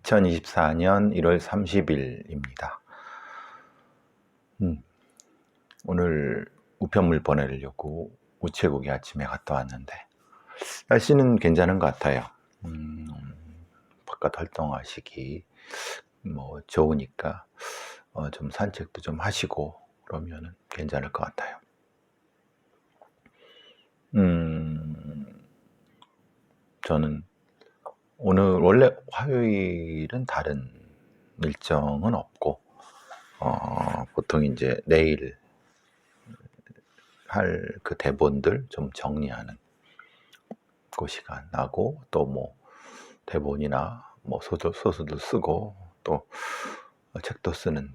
2024년 1월 30일입니다. 오늘 우편물 보내려고 우체국에 아침에 갔다 왔는데 날씨는 괜찮은 것 같아요. 바깥 활동하시기 좋으니까 좀 산책도 좀 하시고 그러면 괜찮을 것 같아요. 저는 오늘 원래 화요일은 다른 일정은 없고 보통 이제 내일 할 그 대본들 좀 정리하는 그 시간 나고 또 대본이나 소설도 쓰고 또 책도 쓰는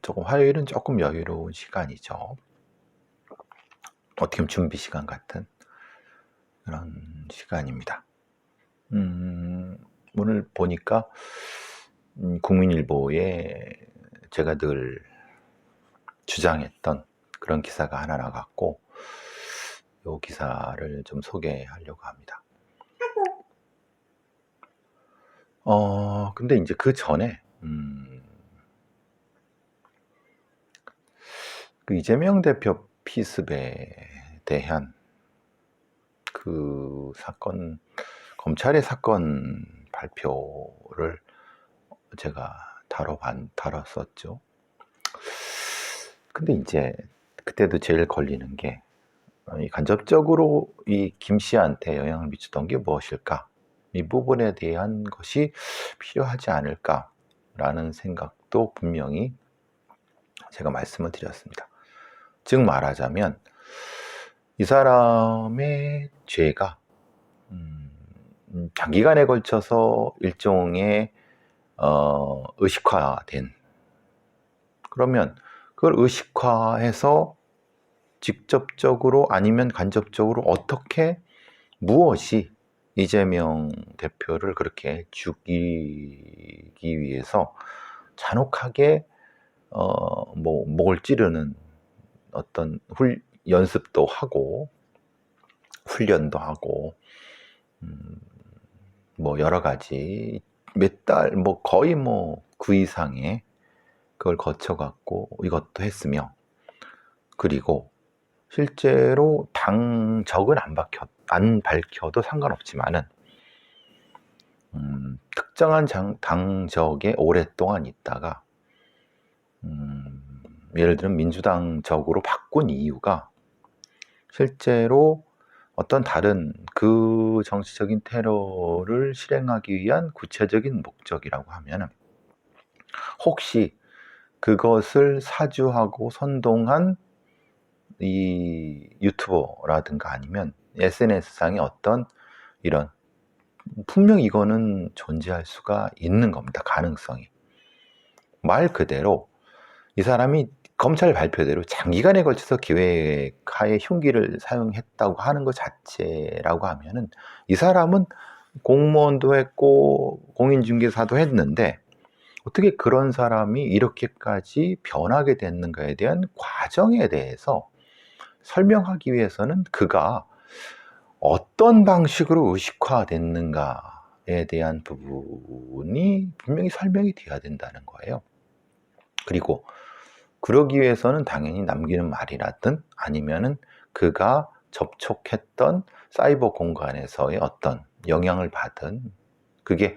화요일은 조금 여유로운 시간이죠. 어떻게 보면 준비 시간 같은 그런 시간입니다. 오늘 보니까 국민일보에 제가 늘 주장했던 그런 기사가 하나 나갔고 이 기사를 좀 소개하려고 합니다. 근데 이제 그 전에 그 이재명 대표 피습에 대한 그 사건, 검찰의 사건 발표를 제가 다뤘었죠. 근데 이제 그때도 제일 걸리는 게 간접적으로 이 김 씨한테 영향을 미쳤던 게 무엇일까? 이 부분에 대한 것이 필요하지 않을까라는 생각도 분명히 제가 말씀을 드렸습니다. 즉 말하자면 이 사람의 죄가 장기간에 걸쳐서 일종의 의식화된, 그러면 그걸 의식화해서 직접적으로 아니면 간접적으로 어떻게 무엇이 이재명 대표를 그렇게 죽이기 위해서 잔혹하게 목을 찌르는 어떤 연습도 하고 훈련도 하고 여러 가지 몇 달 거의 그 이상의 그걸 거쳐갖고 이것도 했으며, 그리고 실제로 당적은 안 밝혀도 상관없지만은 특정한 당적에 오랫동안 있다가 예를 들면 민주당적으로 바꾼 이유가 실제로 어떤 다른 그 정치적인 테러를 실행하기 위한 구체적인 목적이라고 하면은 혹시 그것을 사주하고 선동한 이 유튜버라든가 아니면 SNS상의 어떤 이런, 분명히 이거는 존재할 수가 있는 겁니다. 가능성이. 말 그대로 이 사람이 검찰 발표대로 장기간에 걸쳐서 기획하에 흉기를 사용했다고 하는 것 자체라고 하면은 이 사람은 공무원도 했고 공인중개사도 했는데 어떻게 그런 사람이 이렇게까지 변하게 됐는가에 대한 과정에 대해서 설명하기 위해서는 그가 어떤 방식으로 의식화됐는가에 대한 부분이 분명히 설명이 돼야 된다는 거예요. 그리고 그러기 위해서는 당연히 남기는 말이라든 아니면은 그가 접촉했던 사이버 공간에서의 어떤 영향을 받은, 그게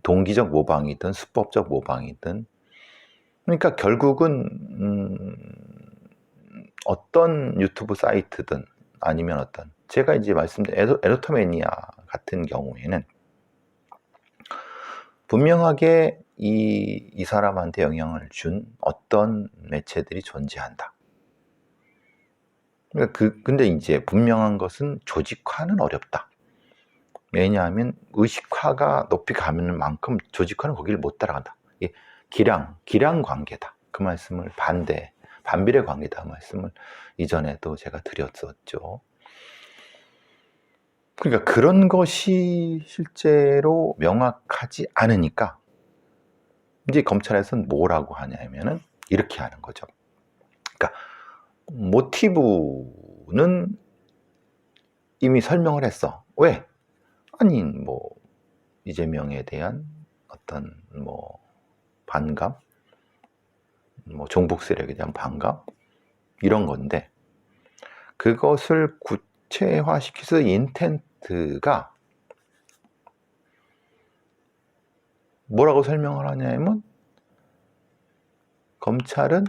동기적 모방이든 수법적 모방이든, 그러니까 결국은 어떤 유튜브 사이트든 아니면 어떤, 제가 이제 말씀드린 에로토매니아 같은 경우에는 분명하게 이 사람한테 영향을 준 어떤 매체들이 존재한다. 그러니까 근데 이제 분명한 것은 조직화는 어렵다. 왜냐하면 의식화가 높이 가는 만큼 조직화는 거기를 못 따라간다. 이게 기량 관계다. 그 말씀을 반비례 관계다 말씀을 이전에도 제가 드렸었죠. 그러니까 그런 것이 실제로 명확하지 않으니까 이제 검찰에서는 뭐라고 하냐면은 이렇게 하는 거죠. 그러니까 모티브는 이미 설명을 했어. 왜? 아니 이재명에 대한 어떤 뭐 반감, 뭐 종북 세력에 대한 반감 이런 건데, 그것을 구체화시켜서 인텐트가 뭐라고 설명을 하냐면, 검찰은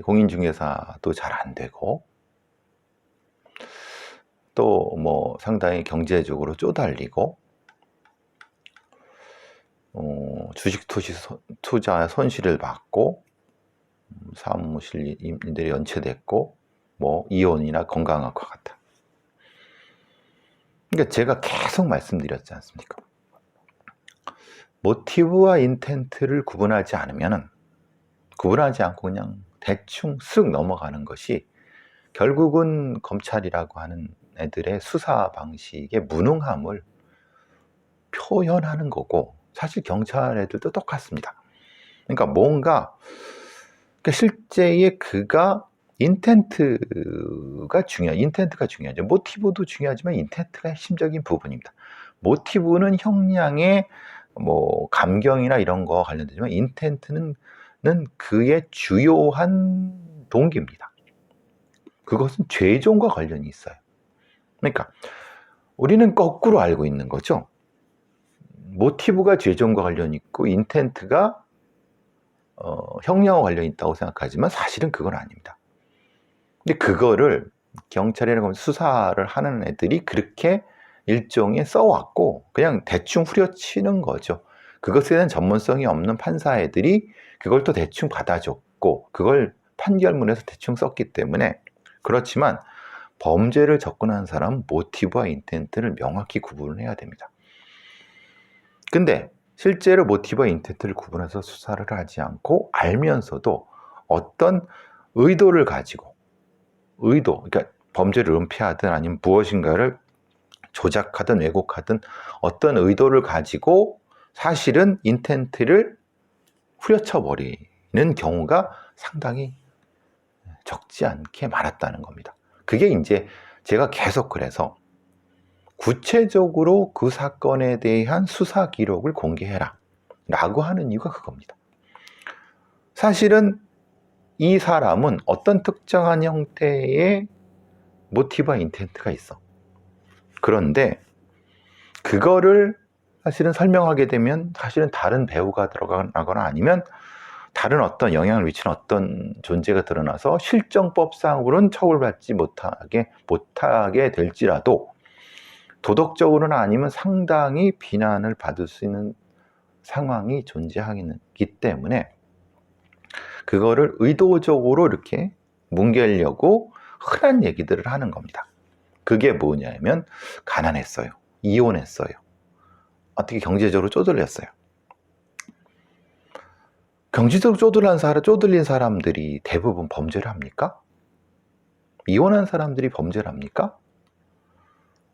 공인중개사도 잘 안 되고, 또 뭐 상당히 경제적으로 쪼달리고, 주식 투자 손실을 받고, 사무실인들이 연체됐고, 뭐 이혼이나 건강악화 같다. 그러니까 제가 계속 말씀드렸지 않습니까? 모티브와 인텐트를 구분하지 않고 그냥 대충 쓱 넘어가는 것이 결국은 검찰이라고 하는 애들의 수사 방식의 무능함을 표현하는 거고, 사실 경찰 애들도 똑같습니다. 그러니까 뭔가 실제의 그가 인텐트가 중요하죠. 모티브도 중요하지만 인텐트가 핵심적인 부분입니다. 모티브는 형량의 뭐 감경이나 이런 거 관련되지만, 인텐트는 그의 주요한 동기입니다. 그것은 죄종과 관련이 있어요. 그러니까 우리는 거꾸로 알고 있는 거죠. 모티브가 죄종과 관련이 있고 인텐트가 형량과 관련이 있다고 생각하지만 사실은 그건 아닙니다. 근데 그거를 경찰이나 수사를 하는 애들이 그렇게 일종의 써왔고 그냥 대충 후려치는 거죠. 그것에 대한 전문성이 없는 판사 애들이 그걸 또 대충 받아줬고 그걸 판결문에서 대충 썼기 때문에. 그렇지만 범죄를 접근하는 사람은 모티브와 인텐트를 명확히 구분을 해야 됩니다. 근데 실제로 모티브와 인텐트를 구분해서 수사를 하지 않고 알면서도 어떤 의도를 가지고, 그러니까 범죄를 은폐하든 아니면 무엇인가를 조작하든 왜곡하든 어떤 의도를 가지고 사실은 인텐트를 후려쳐 버리는 경우가 상당히 적지 않게 많았다는 겁니다. 그게 이제 제가 계속 그래서 구체적으로 그 사건에 대한 수사 기록을 공개해라 라고 하는 이유가 그겁니다. 사실은 이 사람은 어떤 특정한 형태의 모티브와 인텐트가 있어. 그런데 그거를 사실은 설명하게 되면 사실은 다른 배우가 들어가거나 아니면 다른 어떤 영향을 미치는 어떤 존재가 드러나서 실정법상으로는 처벌받지 못하게 될지라도 도덕적으로는 아니면 상당히 비난을 받을 수 있는 상황이 존재하기 때문에 그거를 의도적으로 이렇게 뭉개려고 흔한 얘기들을 하는 겁니다. 그게 뭐냐면 가난했어요, 이혼했어요, 어떻게 경제적으로 쪼들렸어요. 경제적으로 쪼들린 사람들이 대부분 범죄를 합니까? 이혼한 사람들이 범죄를 합니까?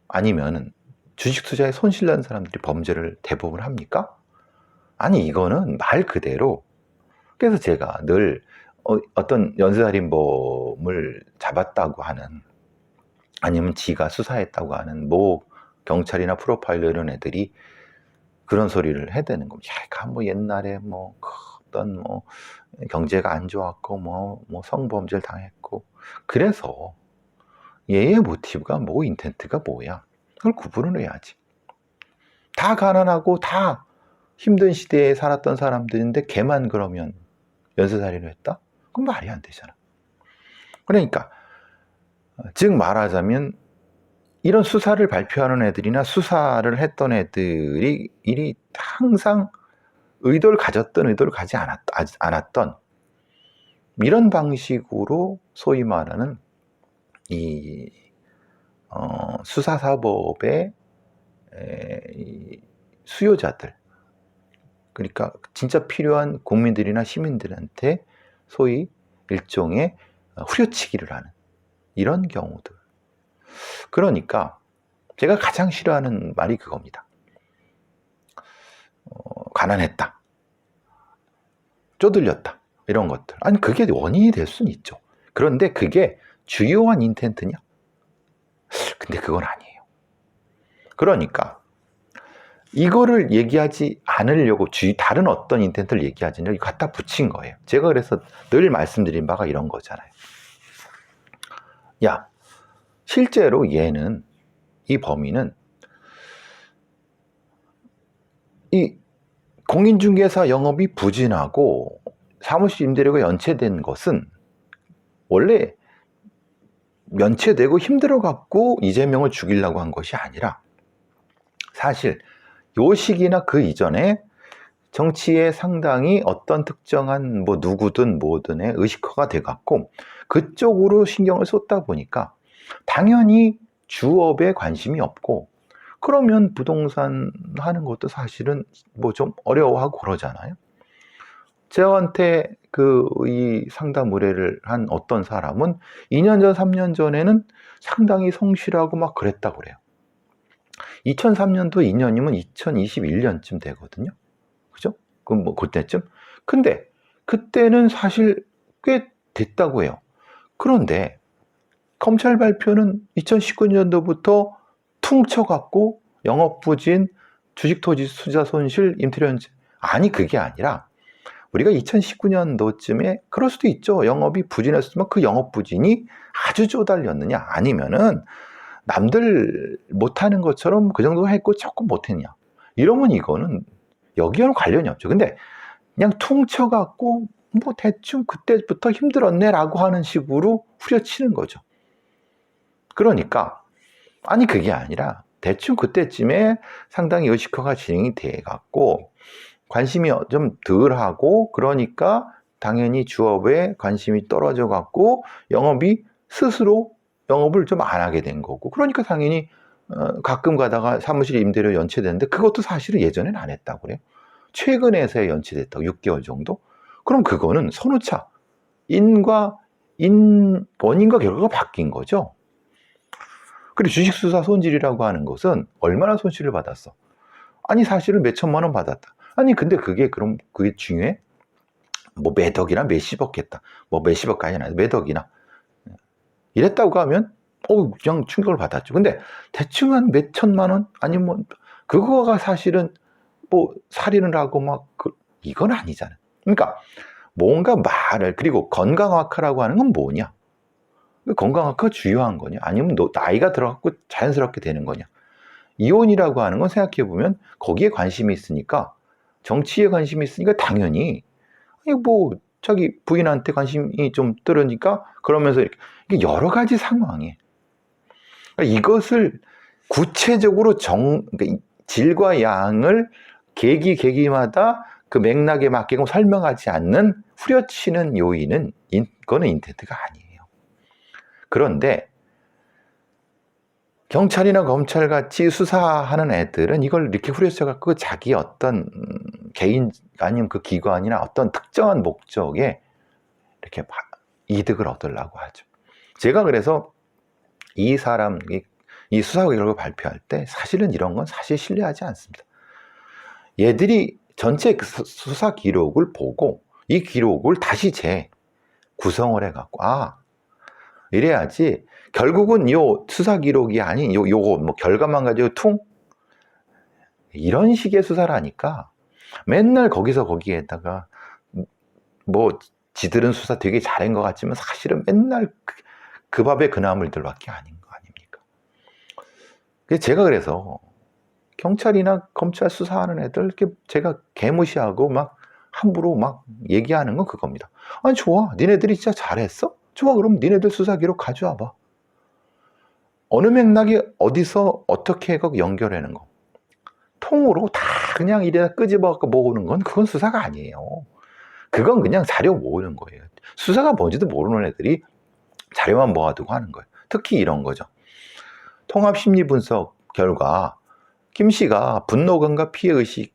아니면 주식 투자에 손실 난 사람들이 범죄를 대부분 합니까? 아니, 이거는 말 그대로. 그래서 제가 늘 어떤 연쇄살인범을 잡았다고 하는, 아니면 지가 수사했다고 하는 뭐 경찰이나 프로파일러 이런 애들이 그런 소리를 해대는 겁니다. 뭐 옛날에 뭐 어떤 뭐 경제가 안 좋았고 뭐 성범죄를 당했고, 그래서 얘의 모티브가 뭐 인텐트가 뭐야? 그걸 구분을 해야지. 다 가난하고 다 힘든 시대에 살았던 사람들인데 걔만 그러면 연쇄살인을 했다? 그건 말이 안 되잖아. 그러니까 즉 말하자면 이런 수사를 발표하는 애들이나 수사를 했던 애들이 항상 의도를 가졌던 의도를 가지 않았던 이런 방식으로 소위 말하는 이 수사사법의 수요자들, 그러니까 진짜 필요한 국민들이나 시민들한테 소위 일종의 후려치기를 하는 이런 경우들. 그러니까 제가 가장 싫어하는 말이 그겁니다. 가난했다, 쪼들렸다, 이런 것들. 아니, 그게 원인이 될 수는 있죠. 그런데 그게 주요한 인텐트냐? 근데 그건 아니에요. 그러니까 이거를 얘기하지 않으려고 다른 어떤 인텐트를 얘기하지 않으려고 갖다 붙인 거예요. 제가 그래서 늘 말씀드린 바가 이런 거잖아요. 야, 실제로 이 범인은 이 공인중개사 영업이 부진하고 사무실 임대료가 연체된 것은 원래 연체되고 힘들어갖고 이재명을 죽이려고 한 것이 아니라 사실 요 시기나 그 이전에 정치에 상당히 어떤 특정한 뭐 누구든 뭐든의 의식화가 돼갖고 그쪽으로 신경을 쏟다 보니까 당연히 주업에 관심이 없고 그러면 부동산 하는 것도 사실은 뭐 좀 어려워하고 그러잖아요. 저한테 이 상담 의뢰를 한 어떤 사람은 2년 전, 3년 전에는 상당히 성실하고 막 그랬다고 그래요. 2003년도 2년이면 2021년쯤 되거든요. 그죠? 그럼 뭐 그때쯤? 근데 그때는 사실 꽤 됐다고 해요. 그런데 검찰 발표는 2019년도부터 퉁쳐갖고 영업부진, 주식토지 투자 손실, 임대료 연체. 아니 그게 아니라 우리가 2019년도쯤에 그럴 수도 있죠. 영업이 부진했으면 그 영업 부진이 아주 쪼달렸느냐 아니면은 남들 못하는 것처럼 그 정도 했고 조금 못했냐 이러면 이거는 여기와는 관련이 없죠. 근데 그냥 퉁쳐갖고 뭐 대충 그때부터 힘들었네 라고 하는 식으로 후려치는 거죠. 그러니까 아니 그게 아니라 대충 그때쯤에 상당히 의식화가 진행이 돼 갖고 관심이 좀 덜하고 그러니까 당연히 주업에 관심이 떨어져 갖고 영업이 스스로 영업을 좀 안 하게 된 거고 그러니까 당연히 가끔 가다가 사무실 임대료 연체되는데 그것도 사실은 예전엔 안 했다고 그래요. 최근에서야 연체됐다고 6개월 정도? 그럼 그거는 선후차 원인과 결과가 바뀐 거죠. 그리고 주식수사 손질이라고 하는 것은 얼마나 손실을 받았어? 아니 사실은 몇 천만 원 받았다. 아니 근데 그게 중요해? 뭐 몇억이나 몇십억 했다. 뭐 몇십억까지는 아니고 몇억이나 이랬다고 하면 그냥 충격을 받았죠. 근데 대충 한 몇 천만 원 아니면 그거가 사실은 뭐 살인을 하고 이건 아니잖아요. 그러니까 뭔가 그리고 건강악화라고 하는 건 뭐냐? 건강악화가 주요한 거냐? 아니면 나이가 들어갖고 자연스럽게 되는 거냐? 이혼이라고 하는 건 생각해보면 거기에 관심이 있으니까 정치에 관심이 있으니까 당연히 뭐 자기 부인한테 관심이 좀 떨어지니까 그러면서 이게 여러 가지 상황에 그러니까 이것을 구체적으로 그러니까 질과 양을 계기마다 그 맥락에 맞게끔 설명하지 않는 후려치는 요인은 그거는 인텐트가 아니에요. 그런데 경찰이나 검찰같이 수사하는 애들은 이걸 이렇게 후려쳐갖고 자기 어떤 개인 아니면 그 기관이나 어떤 특정한 목적에 이렇게 이득을 얻으려고 하죠. 제가 그래서 이 수사 결과 발표할 때 사실은 이런 건 사실 신뢰하지 않습니다. 얘들이 전체 수사 기록을 보고 이 기록을 다시 구성을 해갖고 이래야지 결국은 요 수사 기록이 아닌 요거 뭐 결과만 가지고 이런 식의 수사를 하니까 맨날 거기에다가 뭐 지들은 수사 되게 잘한 것 같지만 사실은 맨날 그 밥에 그 나물들밖에 아닌 거 아닙니까? 제가 그래서 경찰이나 검찰 수사하는 애들 이렇게 제가 개무시하고 함부로 얘기하는 건 그겁니다. 아니 좋아, 니네들이 진짜 잘했어? 좋아, 그럼 니네들 수사 기록 가져와 봐. 어느 맥락이 어디서 어떻게 해서 연결하는 거 통으로 다 그냥 이래다 끄집어갖고 모으는 건 그건 수사가 아니에요. 그건 그냥 자료 모으는 거예요. 수사가 뭔지도 모르는 애들이 자료만 모아두고 하는 거예요. 특히 이런 거죠. 통합심리분석 결과 김 씨가 분노감과 피해의식이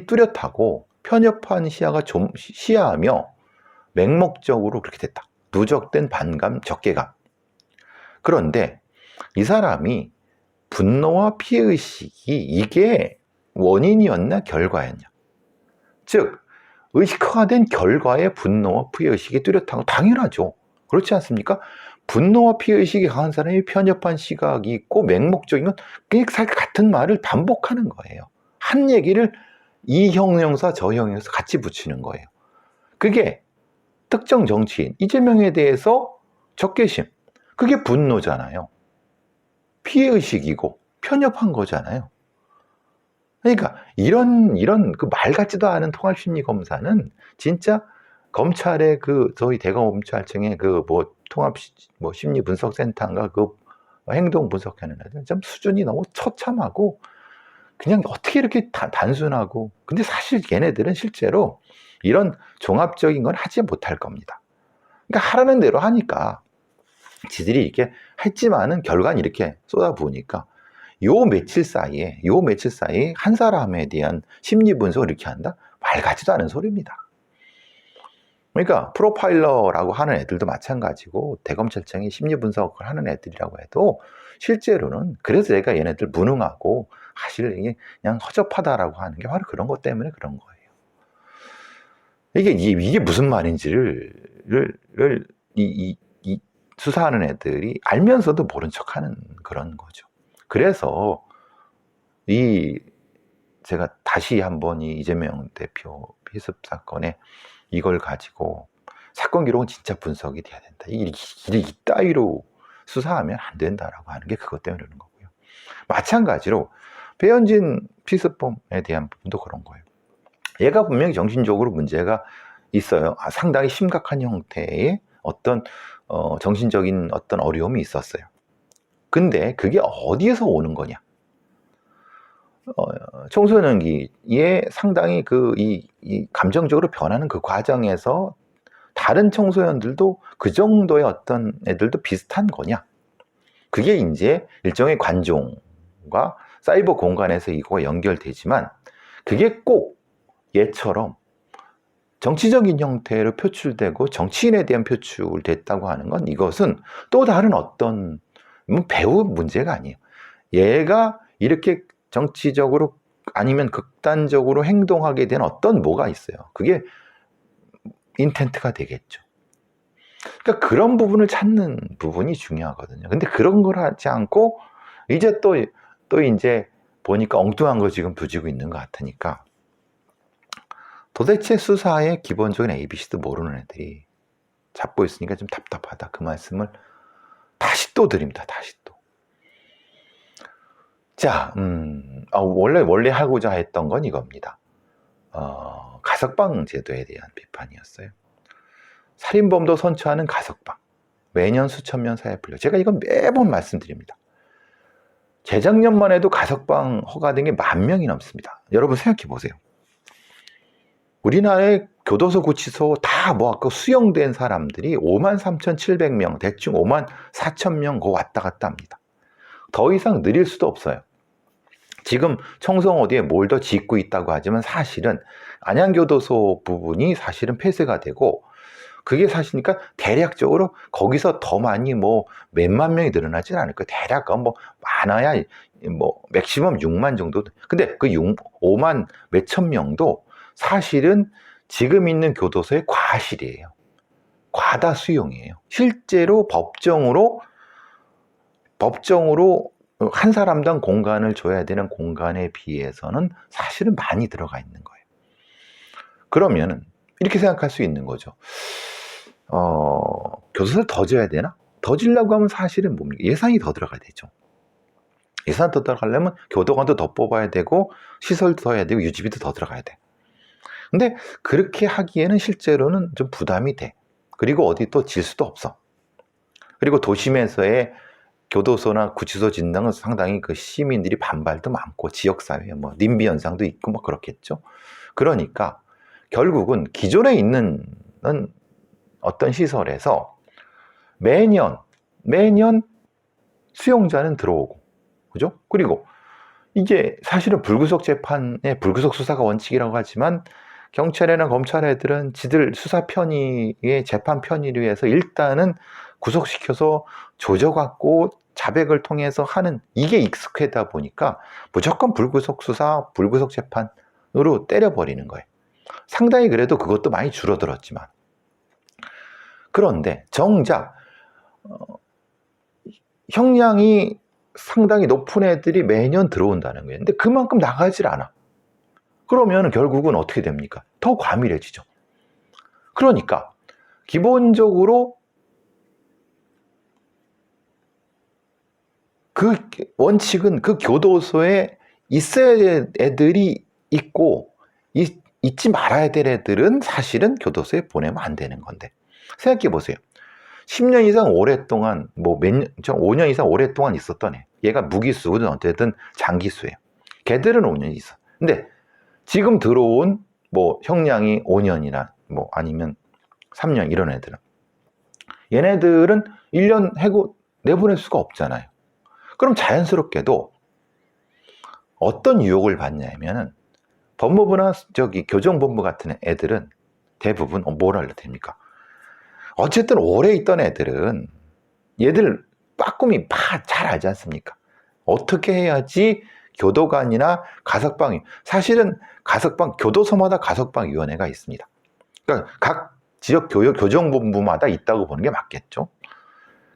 뚜렷하고 편협한 시야하며 맹목적으로 그렇게 됐다. 누적된 반감, 적개감. 그런데 이 사람이 분노와 피해의식이 이게 원인이었나 결과였냐. 즉 의식화된 결과에 분노와 피해의식이 뚜렷한 건 당연하죠. 그렇지 않습니까? 분노와 피해의식이 강한 사람이 편협한 시각이 있고 맹목적인 건 그냥 같은 말을 반복하는 거예요. 한 얘기를 이 형용사 저 형용사 같이 붙이는 거예요. 그게 특정 정치인 이재명에 대해서 적개심, 그게 분노잖아요. 피해의식이고 편협한 거잖아요. 그러니까 이런 그 말 같지도 않은 통합심리 검사는 진짜 검찰의 그 저희 대검찰청의 그 뭐 통합 뭐 심리 분석센터인가 그 행동 분석하는 애들 좀 수준이 너무 처참하고 그냥 어떻게 이렇게 단순하고, 근데 사실 걔네들은 실제로 이런 종합적인 건 하지 못할 겁니다. 그러니까 하라는 대로 하니까 지들이 이렇게 했지만은 결과는 이렇게 쏟아부으니까 요 며칠 사이에 한 사람에 대한 심리 분석을 이렇게 한다? 말 같지도 않은 소리입니다. 그러니까 프로파일러라고 하는 애들도 마찬가지고 대검찰청이 심리 분석을 하는 애들이라고 해도 실제로는 그래서 내가 얘네들 무능하고 사실 이게 그냥 허접하다라고 하는 게 바로 그런 것 때문에 그런 거예요. 이게 무슨 말인지를 이 수사하는 애들이 알면서도 모른 척하는 그런 거죠. 그래서 제가 다시 한번 이 이재명 대표 피습 사건에 이걸 가지고 사건 기록은 진짜 분석이 돼야 된다. 이따위로 수사하면 안 된다라고 하는 게 그것 때문에 그러는 거고요. 마찬가지로 배현진 피습범에 대한 부분도 그런 거예요. 얘가 분명히 정신적으로 문제가 있어요. 상당히 심각한 형태의 어떤 정신적인 어떤 어려움이 있었어요. 근데 그게 어디에서 오는 거냐? 청소년기에 상당히 이 감정적으로 변하는 그 과정에서 다른 청소년들도 그 정도의 어떤 애들도 비슷한 거냐? 그게 이제 일종의 관종과 사이버 공간에서 이거가 연결되지만 그게 꼭 얘처럼 정치적인 형태로 표출되고 정치인에 대한 표출됐다고 하는 건 이것은 또 다른 어떤 배우 문제가 아니에요. 얘가 이렇게 정치적으로 아니면 극단적으로 행동하게 된 어떤 뭐가 있어요. 그게 인텐트가 되겠죠. 그러니까 그런 부분을 찾는 부분이 중요하거든요. 근데 그런 걸 하지 않고 이제 또 이제 보니까 엉뚱한 거 지금 두지고 있는 것 같으니까 도대체 수사의 기본적인 ABC도 모르는 애들이 잡고 있으니까 좀 답답하다. 그 말씀을 다시 또 드립니다. 다시 또. 자, 원래 하고자 했던 건 이겁니다. 가석방 제도에 대한 비판이었어요. 살인범도 선처하는 가석방. 매년 수천 명 사회 풀려. 제가 이건 매번 말씀드립니다. 재작년만 해도 가석방 허가된 게 10,000명이 넘습니다. 여러분 생각해 보세요. 우리나라의 교도소, 구치소 다 모았고 수용된 사람들이 53,700명, 대충 54,000명 왔다 갔다 합니다. 더 이상 늘릴 수도 없어요. 지금 청송 어디에 뭘 더 짓고 있다고 하지만 사실은 안양교도소 부분이 사실은 폐쇄가 되고 그게 사실이니까 대략적으로 거기서 더 많이 몇만 명이 늘어나진 않을 거예요. 대략 많아야 맥시멈 6만 정도. 근데 그 5만 몇천 명도 사실은 지금 있는 교도소의 과실이에요. 과다 수용이에요. 실제로 법정으로 한 사람당 공간을 줘야 되는 공간에 비해서는 사실은 많이 들어가 있는 거예요. 그러면은 이렇게 생각할 수 있는 거죠. 교도소를 더 줘야 되나? 더 주려고 하면 사실은 뭡니까? 예산이 더 들어가야 되죠. 예산 더 들어가려면 교도관도 더 뽑아야 되고 시설도 더 해야 되고 유지비도 더 들어가야 돼. 근데 그렇게 하기에는 실제로는 좀 부담이 돼. 그리고 어디 또 질 수도 없어. 그리고 도심에서의 교도소나 구치소 진단은 상당히 그 시민들이 반발도 많고 지역사회 님비 현상도 있고 그렇겠죠. 그러니까 결국은 기존에 있는 어떤 시설에서 매년 수용자는 들어오고, 그죠? 그리고 이게 사실은 불구속 재판의 불구속 수사가 원칙이라고 하지만 경찰이나 검찰 애들은 지들 수사 편의의 재판 편의를 위해서 일단은 구속시켜서 조져갖고 자백을 통해서 하는 이게 익숙하다 보니까 무조건 불구속 수사, 불구속 재판으로 때려버리는 거예요. 상당히 그래도 그것도 많이 줄어들었지만 그런데 정작 형량이 상당히 높은 애들이 매년 들어온다는 거예요. 근데 그만큼 나가질 않아. 그러면 결국은 어떻게 됩니까? 더 과밀해지죠. 그러니까 기본적으로 그 원칙은 그 교도소에 있어야 될 애들이 있고 있지 말아야 될 애들은 사실은 교도소에 보내면 안 되는 건데, 생각해 보세요. 10년 이상 오랫동안 뭐 5년 이상 오랫동안 있었던 애, 얘가 무기수든 어쨌든 장기수예요. 걔들은 5년 있어. 근데 지금 들어온 뭐 형량이 5년이나 뭐 아니면 3년 이런 애들은, 얘네들은 1년 해고 내보낼 수가 없잖아요. 그럼 자연스럽게도 어떤 유혹을 받냐면은 법무부나 교정본부 같은 애들은 대부분 뭘 하려 됩니까? 어쨌든 오래 있던 애들은 얘들 빠꿈이 잘 알지 않습니까? 어떻게 해야지 교도관이나 가석방, 사실은 가석방, 교도소마다 가석방위원회가 있습니다. 그러니까 각 지역 교정본부마다 있다고 보는 게 맞겠죠.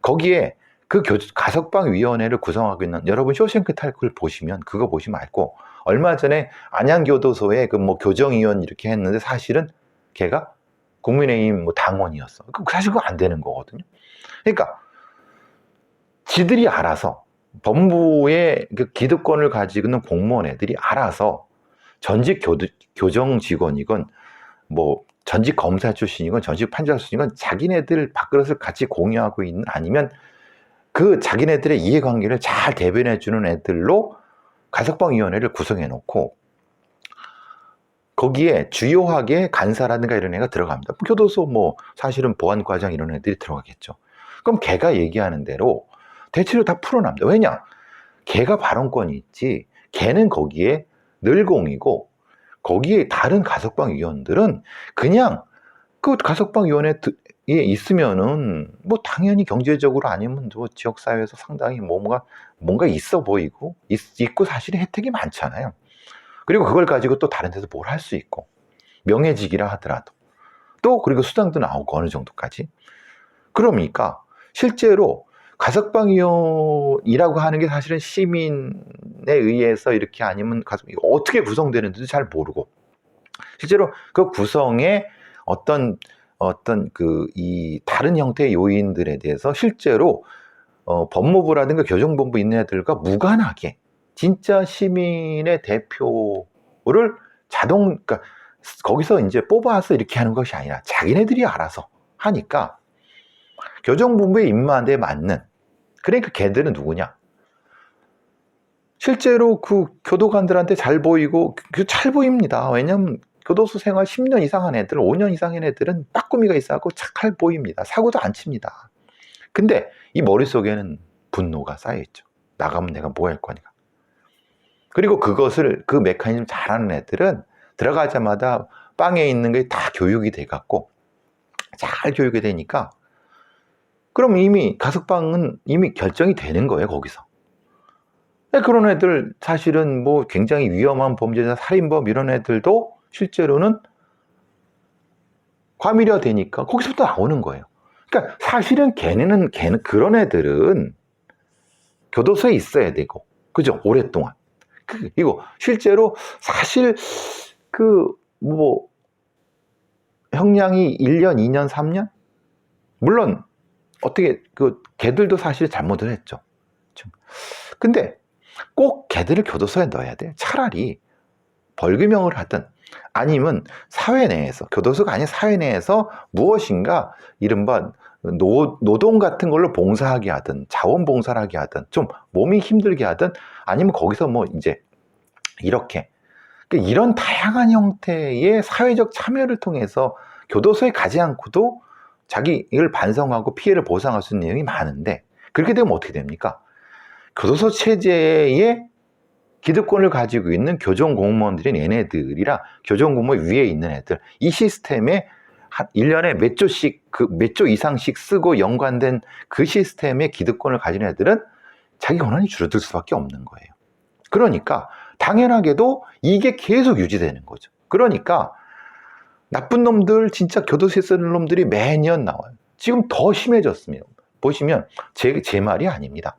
거기에 그 가석방위원회를 구성하고 있는, 여러분 쇼생크 탈크를 보시면 그거 보지 말고, 얼마 전에 안양교도소에 그 뭐 교정위원 이렇게 했는데 사실은 걔가 국민의힘 뭐 당원이었어. 사실 그거 안 되는 거거든요. 그러니까 지들이 알아서, 법무부의 그 기득권을 가지고 있는 공무원 애들이 알아서 전직 교정 직원이건 뭐 전직 검사 출신이건 전직 판사 출신이건 자기네들 밥그릇을 같이 공유하고 있는, 아니면 그 자기네들의 이해관계를 잘 대변해주는 애들로 가석방위원회를 구성해 놓고 거기에 주요하게 간사라든가 이런 애가 들어갑니다. 교도소 뭐 사실은 보안과장 이런 애들이 들어가겠죠. 그럼 걔가 얘기하는 대로 대체로 다 풀어납니다. 왜냐? 걔가 발언권이 있지, 걔는 거기에 늘공이고, 거기에 다른 가석방위원들은 그냥 그 가석방위원회에 있으면은 뭐 당연히 경제적으로 아니면 뭐 지역사회에서 상당히 뭔가 있어 보이고 있고 사실은 혜택이 많잖아요. 그리고 그걸 가지고 또 다른 데서 뭘 할 수 있고, 명예직이라 하더라도 또 그리고 수당도 나오고 어느 정도까지. 그러니까 실제로 가석방위원이라고 하는 게 사실은 시민에 의해서 이렇게, 아니면 어떻게 구성되는지도 잘 모르고, 실제로 그 구성에 어떤 이 다른 형태의 요인들에 대해서 실제로 법무부라든가 교정본부 있는 애들과 무관하게 진짜 시민의 대표를 그러니까 거기서 이제 뽑아서 이렇게 하는 것이 아니라 자기네들이 알아서 하니까 교정본부의 입맛에 맞는, 그러니까 걔들은 누구냐? 실제로 그 교도관들한테 잘 보이고, 잘 보입니다. 왜냐면 교도소 생활 10년 이상 한 애들, 5년 이상 한 애들은 빠꾸미가 있어갖고 착할 보입니다. 사고도 안 칩니다. 근데 이 머릿속에는 분노가 쌓여있죠. 나가면 내가 뭐 할 거니까. 그리고 그 메커니즘 잘하는 애들은 들어가자마자 빵에 있는 게 다 교육이 돼갖고 잘 교육이 되니까, 그럼 이미 가석방은 이미 결정이 되는 거예요, 거기서. 그런 애들 사실은 뭐 굉장히 위험한 범죄자, 살인범 이런 애들도 실제로는 과밀화 되니까 거기서부터 나오는 거예요. 그러니까 사실은 걔는 그런 애들은 교도소에 있어야 되고, 그죠? 오랫동안. 그리고 실제로 사실 뭐 형량이 1년, 2년, 3년? 물론 어떻게 걔들도 사실 잘못을 했죠. 근데 꼭 걔들을 교도소에 넣어야 돼. 차라리 벌금형을 하든, 아니면 사회 내에서, 교도소가 아닌 사회 내에서 무엇인가 이른바 노동 같은 걸로 봉사하게 하든, 자원봉사를 하게 하든, 좀 몸이 힘들게 하든, 아니면 거기서 뭐 이제 이렇게 이런 다양한 형태의 사회적 참여를 통해서 교도소에 가지 않고도 자기를 반성하고 피해를 보상할 수 있는 내용이 많은데, 그렇게 되면 어떻게 됩니까? 교도소 체제의 기득권을 가지고 있는 교정 공무원들인 얘네들이랑 교정 공무원 위에 있는 애들, 이 시스템에 한 1년에 몇 조 이상씩 쓰고 연관된 그 시스템의 기득권을 가진 애들은 자기 권한이 줄어들 수밖에 없는 거예요. 그러니까 당연하게도 이게 계속 유지되는 거죠. 그러니까 나쁜 놈들, 진짜 교도소에 쓰는 놈들이 매년 나와요. 지금 더 심해졌습니다. 보시면 제 말이 아닙니다.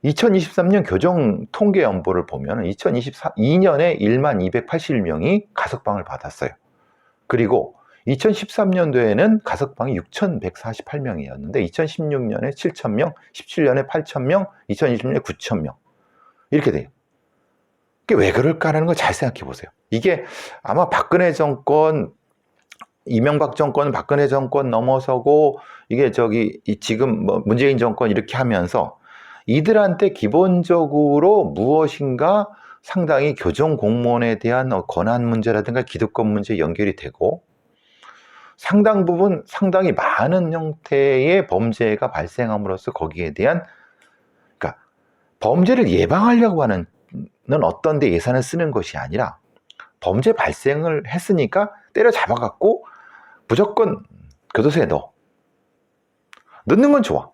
2023년 교정통계연보를 보면 2022년에 1만 281명이 가석방을 받았어요. 그리고 2013년도에는 가석방이 6,148명이었는데 2016년에 7,000명, 17년에 8,000명, 2020년에 9,000명 이렇게 돼요. 이게 왜 그럴까라는 걸 잘 생각해 보세요. 이게 아마 박근혜 정권, 이명박 정권, 박근혜 정권 넘어서고 이게 지금 뭐 문재인 정권 이렇게 하면서 이들한테 기본적으로 무엇인가 상당히 교정 공무원에 대한 권한 문제라든가 기득권 문제 연결이 되고 상당 부분 상당히 많은 형태의 범죄가 발생함으로써 거기에 대한 그러니까 범죄를 예방하려고 하는 어떤 데 예산을 쓰는 것이 아니라 범죄 발생을 했으니까 때려잡아갖고 무조건 교도소에 넣는 건 좋아.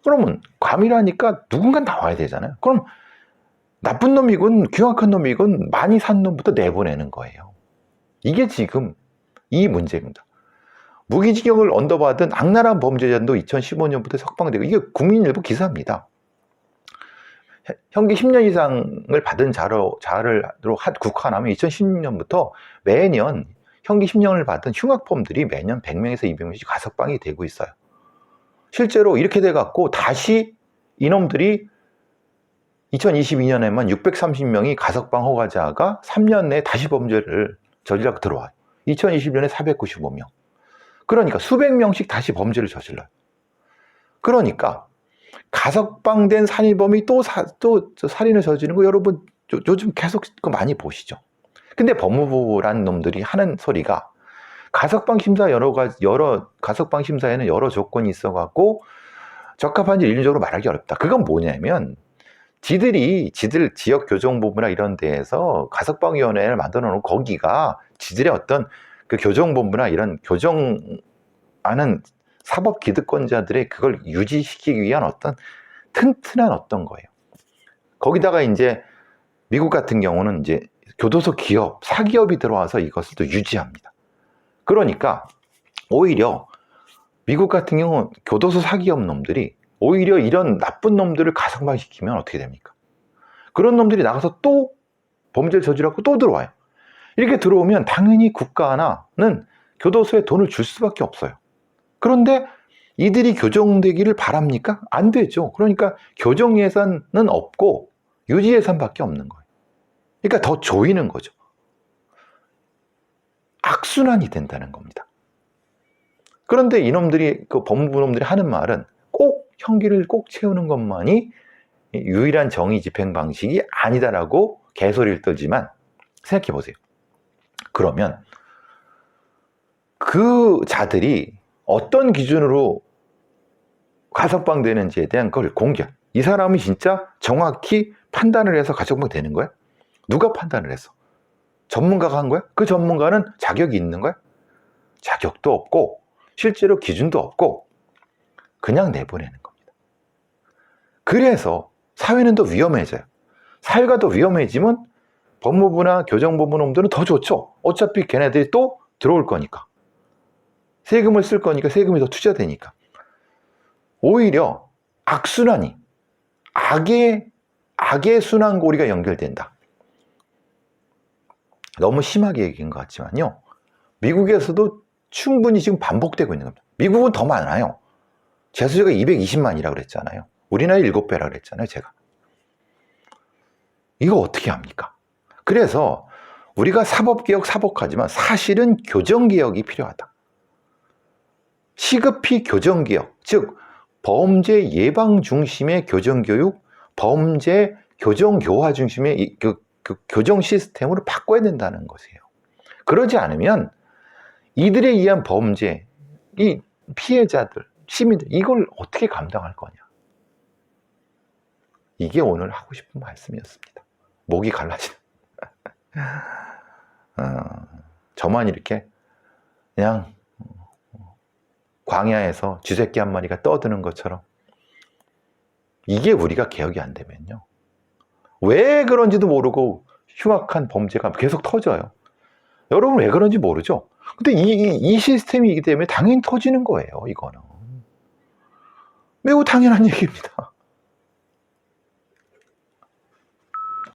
그러면 과밀하니까 누군가 나와야 되잖아요. 그럼 나쁜 놈이건 귀악한 놈이건 많이 산 놈부터 내보내는 거예요. 이게 지금 이 문제입니다. 무기징역을 언도받은 악랄한 범죄자도 2015년부터 석방되고 이게 국민일보 기사입니다. 형기 10년 이상을 받은 자로 국한하면 2016년부터 매년 형기 10년을 받은 흉악범들이 매년 100명에서 200명씩 가석방이 되고 있어요. 실제로 이렇게 돼갖고 다시 이놈들이 2022년에만 630명이 가석방 허가자가 3년 내에 다시 범죄를 저지르고 들어와요. 2020년에 495명. 그러니까 수백 명씩 다시 범죄를 저질러요. 그러니까 가석방된 살인범이 또 살인을 저지르는 거 여러분 요즘 계속 많이 보시죠. 근데 법무부라는 놈들이 하는 소리가 가석방 심사 가석방 심사에는 여러 조건이 있어갖고 적합한지 일률적으로 말하기 어렵다. 그건 뭐냐면 지들 지역 교정본부나 이런 데에서 가석방위원회를 만들어 놓고 거기가 지들의 어떤 그 교정본부나 이런 교정하는 사법 기득권자들의 그걸 유지시키기 위한 어떤 튼튼한 어떤 거예요. 거기다가 이제 미국 같은 경우는 이제 교도소 기업, 사기업이 들어와서 이것을 또 유지합니다. 그러니까 오히려 미국 같은 경우 교도소 사기업 놈들이 오히려 이런 나쁜 놈들을 가석방시키면 어떻게 됩니까? 그런 놈들이 나가서 또 범죄를 저지르고 또 들어와요. 이렇게 들어오면 당연히 국가는 교도소에 돈을 줄 수밖에 없어요. 그런데 이들이 교정되기를 바랍니까? 안 되죠. 그러니까 교정 예산은 없고 유지 예산밖에 없는 거예요. 그러니까 더 조이는 거죠. 악순환이 된다는 겁니다. 그런데 이놈들이 그 법무부 놈들이 하는 말은 꼭 형기를 꼭 채우는 것만이 유일한 정의 집행 방식이 아니다라고 개소리를 떨지만 생각해 보세요. 그러면 그 자들이 어떤 기준으로 가석방 되는지에 대한 걸 공개. 이 사람이 진짜 정확히 판단을 해서 가석방 되는 거야? 누가 판단을 했어? 전문가가 한 거야? 그 전문가는 자격이 있는 거야? 자격도 없고 실제로 기준도 없고 그냥 내보내는 겁니다. 그래서 사회는 더 위험해져요. 사회가 더 위험해지면 법무부나 교정본부 놈들은 더 좋죠. 어차피 걔네들이 또 들어올 거니까. 세금을 쓸 거니까 세금이 더 투자되니까. 오히려 악순환이 악의 순환고리가 연결된다. 너무 심하게 얘기한 것 같지만요. 미국에서도 충분히 지금 반복되고 있는 겁니다. 미국은 더 많아요. 재수자가 220만이라고 그랬잖아요. 우리나라 7배라고 그랬잖아요, 제가. 이거 어떻게 합니까? 그래서 우리가 사법개혁 사법하지만 사실은 교정개혁이 필요하다. 시급히 교정개혁, 즉 범죄 예방 중심의 교정교육, 범죄 교정교화 중심의 그 교정 시스템으로 바꿔야 된다는 것이에요. 그러지 않으면 이들에 의한 범죄, 이 피해자들, 시민들 이걸 어떻게 감당할 거냐. 이게 오늘 하고 싶은 말씀이었습니다. 목이 갈라지는. 저만 이렇게 그냥 광야에서 쥐새끼 한 마리가 떠드는 것처럼 이게 우리가 개혁이 안 되면요. 왜 그런지도 모르고 흉악한 범죄가 계속 터져요. 여러분 왜 그런지 모르죠? 근데 이 시스템이기 때문에 당연히 터지는 거예요, 이거는. 매우 당연한 얘기입니다.